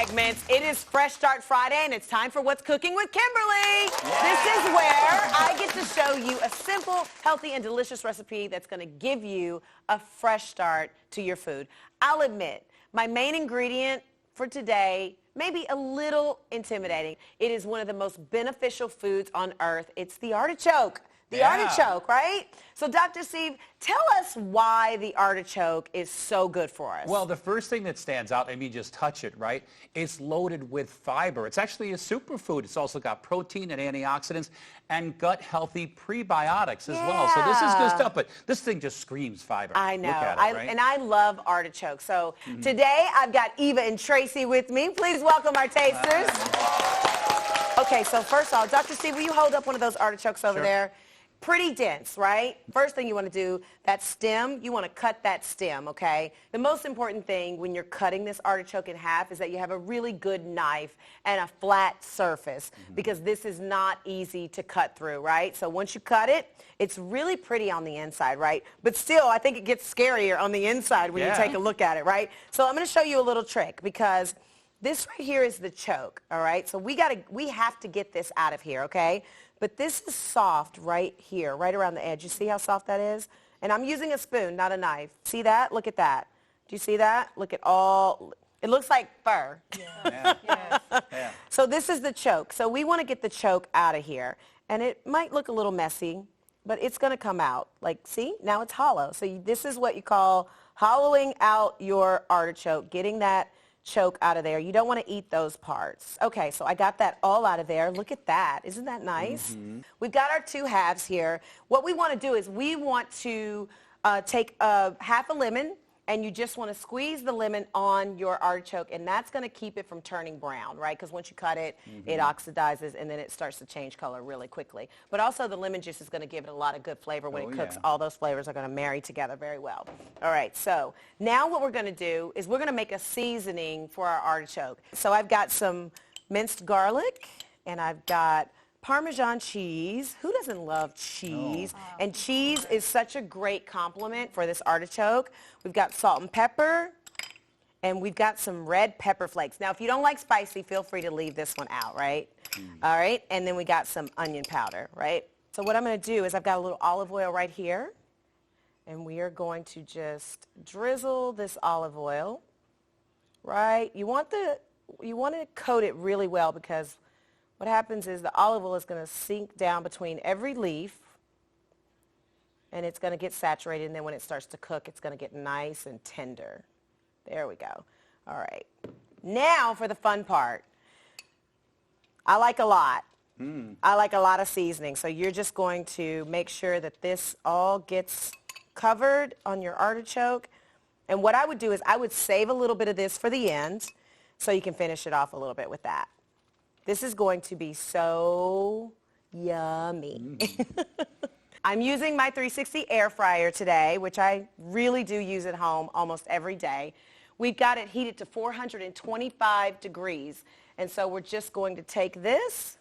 segments. It is Fresh Start Friday, and it's time for What's Cooking with Kimberly. This is where I get to show you a simple, healthy, and delicious recipe that's going to give you a fresh start to your food. I'll admit, my main ingredient for today may be a little intimidating. It is one of the most beneficial foods on earth. It's the artichoke. The artichoke, right? So, Dr. Steve, tell us why the artichoke is so good for us. Well, the first thing that stands out, and you just touch it, right? It's loaded with fiber. It's actually a superfood. It's also got protein and antioxidants and gut-healthy prebiotics as well. So this is good stuff, but this thing just screams fiber. I know. Look at it, right? And I love artichoke. So today I've got Eva and Tracy with me. Please welcome our tasters. Okay, so first of all, Dr. Steve, will you hold up one of those artichokes over there? Pretty dense, right? First thing you want to do, that stem, you want to cut that stem, okay? The most important thing when you're cutting this artichoke in half is that you have a really good knife and a flat surface because this is not easy to cut through, right? So once you cut it, it's really pretty on the inside, right? But still, I think it gets scarier on the inside when you take a look at it, right? So I'm going to show you a little trick because this right here is the choke, all right? So we have to get this out of here, okay? But this is soft right here, right around the edge. You see how soft that is? And I'm using a spoon, not a knife. See that? Look at that. Do you see that? Look at all, it looks like fur. So this is the choke. So we want to get the choke out of here. And it might look a little messy, but it's going to come out. Like, see? Now it's hollow. So this is what you call hollowing out your artichoke, getting that choke out of there. You don't want to eat those parts. Okay, so I got that all out of there. Look at that. Isn't that nice? We've got our two halves here. What we want to do is we want to take half a lemon, and you just want to squeeze the lemon on your artichoke, and that's going to keep it from turning brown, right? Because once you cut it, it oxidizes, and then it starts to change color really quickly. But also the lemon juice is going to give it a lot of good flavor when it cooks. All those flavors are going to marry together very well. All right, so now what we're going to do is we're going to make a seasoning for our artichoke. So I've got some minced garlic, and I've got Parmesan cheese. Who doesn't love cheese? And cheese is such a great complement for this artichoke. We've got salt and pepper, and we've got some red pepper flakes. Now, if you don't like spicy, feel free to leave this one out, right? All right, and then we got some onion powder, right? So what I'm going to do is I've got a little olive oil right here, and we are going to just drizzle this olive oil, right? You want to coat it really well because what happens is the olive oil is going to sink down between every leaf, and it's going to get saturated, and then when it starts to cook, it's going to get nice and tender. There we go. All right. Now for the fun part. I like a lot. I like a lot of seasoning, so you're just going to make sure that this all gets covered on your artichoke. And what I would do is I would save a little bit of this for the end so you can finish it off a little bit with that. This is going to be so yummy. I'm using my 360 air fryer today, which I really do use at home almost every day. We've got it heated to 425 degrees. And so we're just going to take this,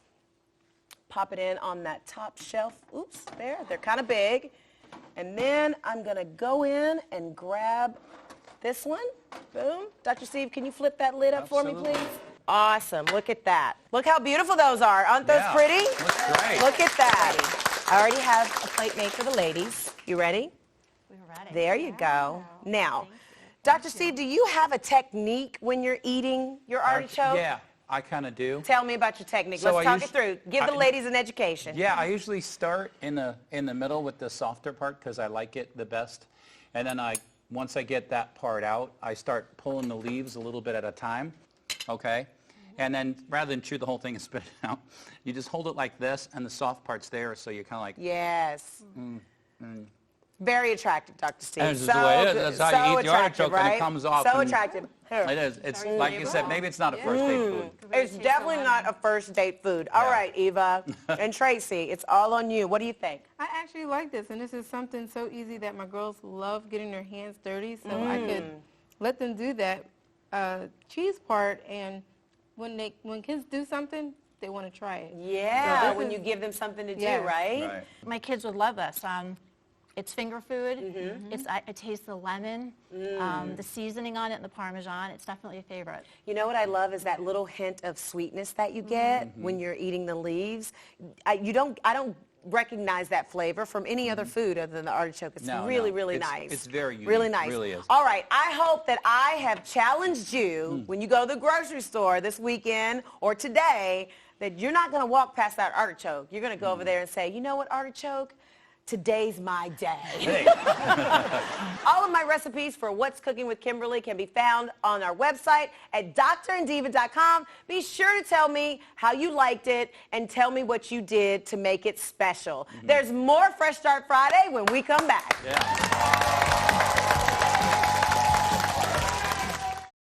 pop it in on that top shelf. Oops, there, they're kind of big. And then I'm going to go in and grab this one. Boom. Dr. Steve, can you flip that lid up for me, please? Awesome. Look at that. Look how beautiful those are. Aren't those pretty? Looks great. Look at that. I already have a plate made for the ladies. You ready? We're ready. There you go. Now, Dr. Steve, do you have a technique when you're eating your artichoke? Yeah, I kind of do. Tell me about your technique. Let's talk it through. Give the ladies an education. Yeah, I usually start in the middle with the softer part because I like it the best. And then once I get that part out, I start pulling the leaves a little bit at a time. Okay? And then rather than chew the whole thing and spit it out, you just hold it like this, and the soft part's there, so you're kind of like... Yes. Very attractive, Dr. Steve. That's just the way it is. That's how you eat the artichoke, and it comes off. So attractive. It is. It's like you said, maybe it's not a first date food. It's definitely not a first date food. All right, Eva and Tracy, it's all on you. What do you think? I actually like this, and this is something so easy that my girls love getting their hands dirty, so I could let them do that cheese part, and when kids do something, they want to try it. Yeah, so when you give them something to do, right? My kids would love this. It's finger food. I taste the lemon, the seasoning on it, and the Parmesan. It's definitely a favorite. You know what I love is that little hint of sweetness that you get when you're eating the leaves. I don't recognize that flavor from any other food other than the artichoke. It's really nice. It's very unique. Really nice. It really is. All right, I hope that I have challenged you when you go to the grocery store this weekend or today that you're not going to walk past that artichoke. You're going to go over there and say, you know what, artichoke? Today's my day. Hey. All of my recipes for What's Cooking with Kimberly can be found on our website at dranddiva.com. Be sure to tell me how you liked it and tell me what you did to make it special. There's more Fresh Start Friday when we come back. Yeah.